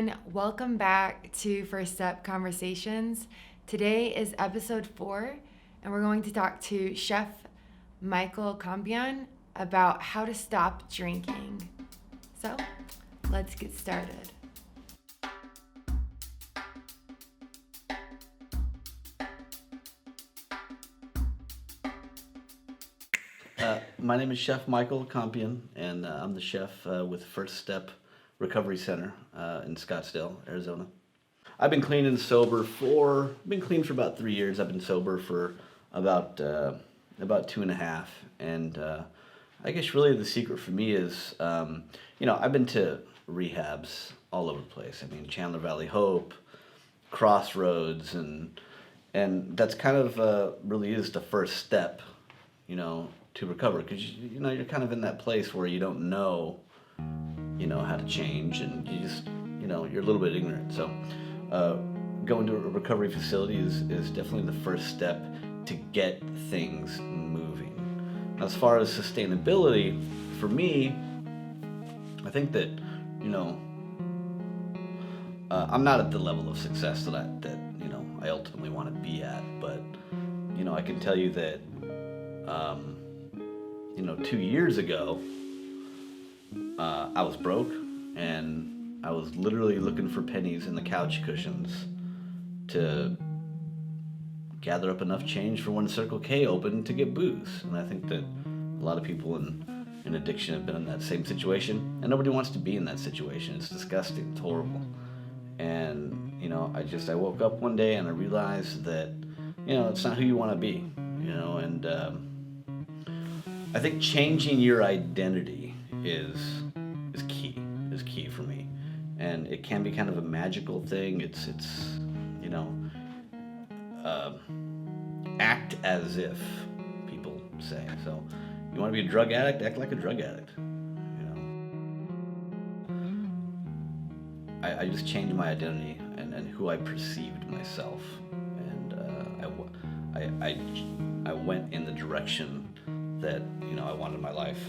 everyone. Welcome back to First Step Conversations. Today is episode 4, and we're going to talk to Chef Michael Compean about how to stop drinking. So, let's get started. My name is Chef Michael Compean, and I'm the chef with First Step Recovery Center in Scottsdale, Arizona. I've been clean and sober been clean for about 3 years. I've been sober for about 2.5, and I guess really the secret for me is, I've been to rehabs all over the place. I mean, Chandler Valley Hope, Crossroads, and that's kind of really is the first step, to recover, because you're kind of in that place where you don't know how to change, and you just you're a little bit ignorant. So going to a recovery facility is definitely the first step to get things moving. Now, as far as sustainability, for me, I think that I'm not at the level of success that I ultimately want to be at, but I can tell you that 2 years ago, I was broke, and I was literally looking for pennies in the couch cushions to gather up enough change for when Circle K opened to get booze. And I think that a lot of people in addiction have been in that same situation, and nobody wants to be in that situation. It's disgusting. It's horrible. And I woke up one day and I realized that it's not who you want to be. And I think changing your identity is key for me, and it can be kind of a magical thing. It's act as if, people say. So you want to be a drug addict, act like a drug addict. I just changed my identity and who I perceived myself, and I went in the direction that I wanted my life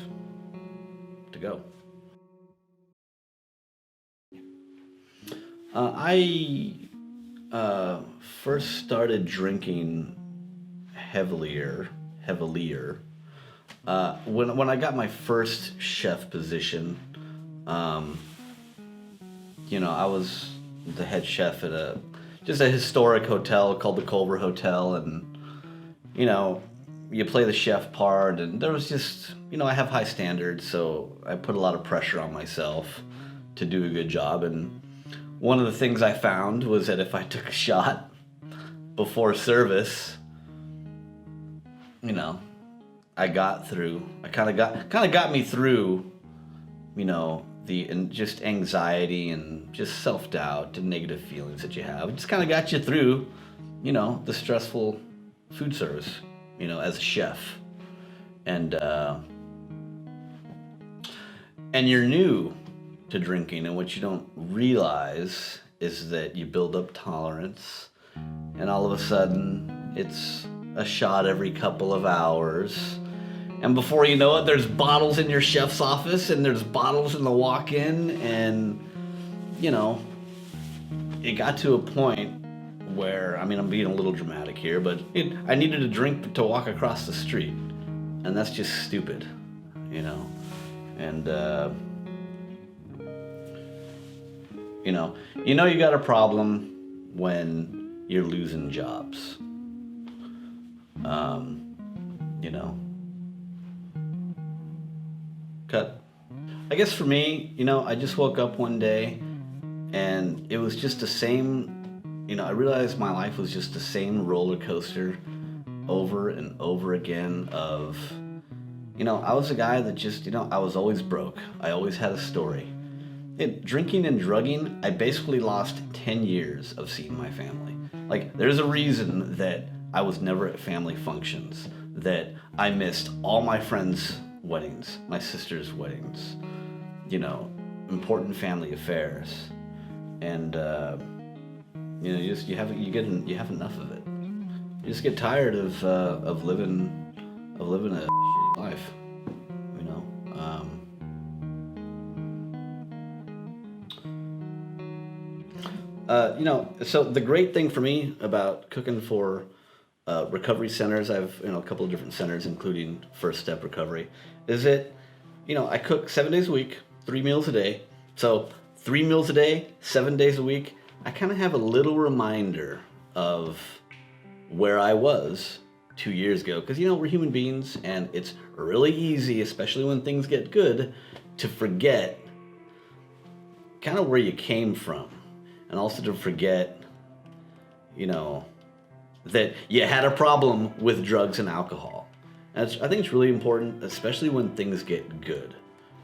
to go. I first started drinking heavilier when I got my first chef position. I was the head chef at a historic hotel called the Culver Hotel, and you play the chef part, and there was just, I have high standards, so I put a lot of pressure on myself to do a good job. And one of the things I found was that if I took a shot before service, I got through. I kind of got me through, just anxiety and just self-doubt and negative feelings that you have. It just kind of got you through, the stressful food service, as a chef. And you're new to drinking, and what you don't realize is that you build up tolerance, and all of a sudden it's a shot every couple of hours, and before you know it, there's bottles in your chef's office, and there's bottles in the walk-in, and it got to a point where, I'm being a little dramatic here, but I needed a drink to walk across the street, and that's just stupid, and you got a problem when you're losing jobs. Cut. I guess for me, I just woke up one day, and it was just the same. I realized my life was just the same roller coaster over and over again of, I was a guy that just, I was always broke. I always had a story. Drinking and drugging, I basically lost 10 years of seeing my family. Like, there's a reason that I was never at family functions, that I missed all my friends' weddings, my sister's weddings, important family affairs. And, you have enough of it. You just get tired of living a shitty life, So the great thing for me about cooking for recovery centers, I've a couple of different centers, including First Step Recovery, is that I cook 7 days a week, 3 meals a day. So 3 meals a day, 7 days a week. I kind of have a little reminder of where I was 2 years ago, because we're human beings, and it's really easy, especially when things get good, to forget kind of where you came from, and also to forget, that you had a problem with drugs and alcohol. And I think it's really important, especially when things get good,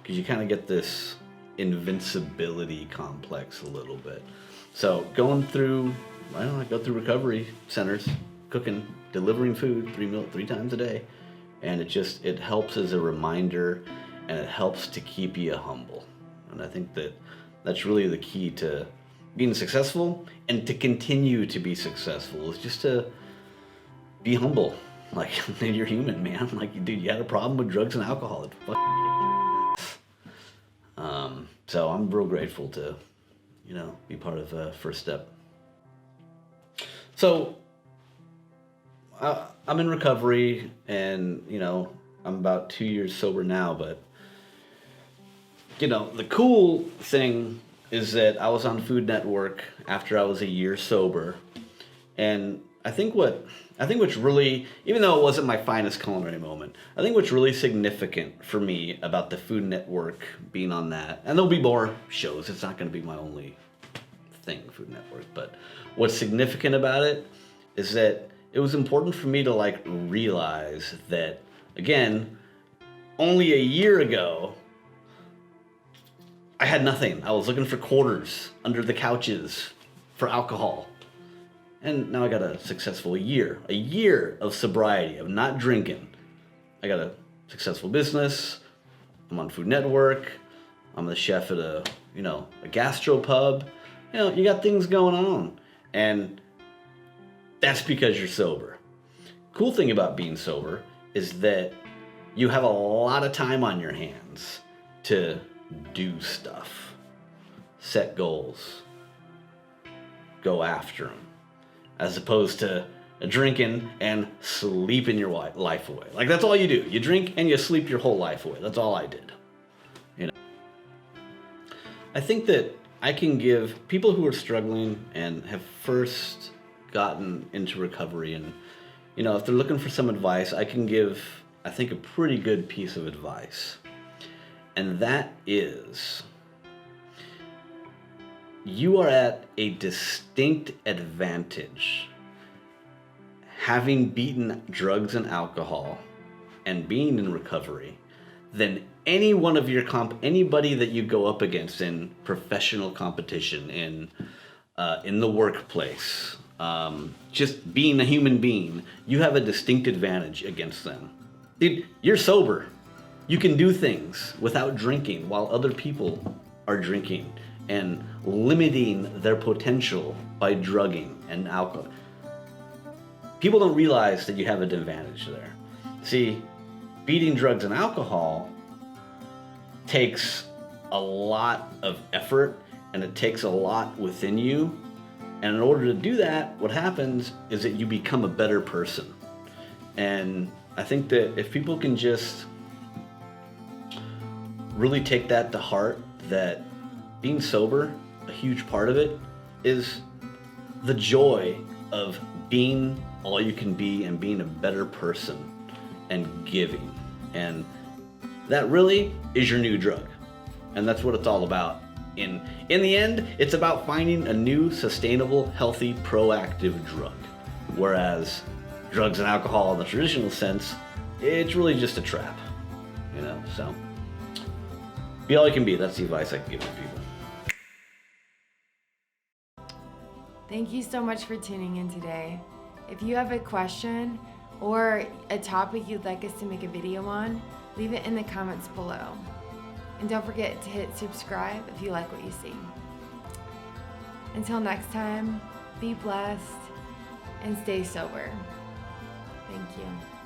because you kind of get this invincibility complex a little bit. So going through, I go through recovery centers, cooking, delivering food 3 times a day, and it helps as a reminder, and it helps to keep you humble. And I think that's really the key to being successful and to continue to be successful, is just to be humble. Like, you're human, man. Like, dude, you had a problem with drugs and alcohol. It fucking kicked your ass. So I'm real grateful to, be part of First Step. So I'm in recovery, and I'm about 2 years sober now. But the cool thing is that I was on Food Network after I was a year sober, and I think what's really, even though it wasn't my finest culinary moment, I think what's really significant for me about the Food Network being on that, and there'll be more shows, it's not going to be my only thing, Food Network, but what's significant about it is that it was important for me to realize that, again, only a year ago, I had nothing. I was looking for quarters under the couches for alcohol. And now I got a successful year of sobriety, of not drinking. I got a successful business. I'm on Food Network. I'm the chef at a gastropub. You got things going on. And that's because you're sober. Cool thing about being sober is that you have a lot of time on your hands to do stuff, set goals, go after them, as opposed to drinking and sleeping your life away. Like, that's all you do. You drink and you sleep your whole life away. That's all I did. I think that I can give people who are struggling and have first gotten into recovery, and if they're looking for some advice, I can give, I think, a pretty good piece of advice. And that is, you are at a distinct advantage having beaten drugs and alcohol and being in recovery than any one of your anybody that you go up against in professional competition, in the workplace, just being a human being. You have a distinct advantage against them. Dude, you're sober. You can do things without drinking while other people are drinking and limiting their potential by drugging and alcohol. People don't realize that you have an advantage there. See, beating drugs and alcohol takes a lot of effort, and it takes a lot within you. And in order to do that, what happens is that you become a better person. And I think that if people can just really take that to heart, that being sober, a huge part of it is the joy of being all you can be and being a better person and giving. And that really is your new drug. And that's what it's all about. In the end, it's about finding a new, sustainable, healthy, proactive drug. Whereas drugs and alcohol in the traditional sense, it's really just a trap. So be all you can be. That's the advice I can give to people. Thank you so much for tuning in today. If you have a question or a topic you'd like us to make a video on, leave it in the comments below. And don't forget to hit subscribe if you like what you see. Until next time, be blessed and stay sober. Thank you.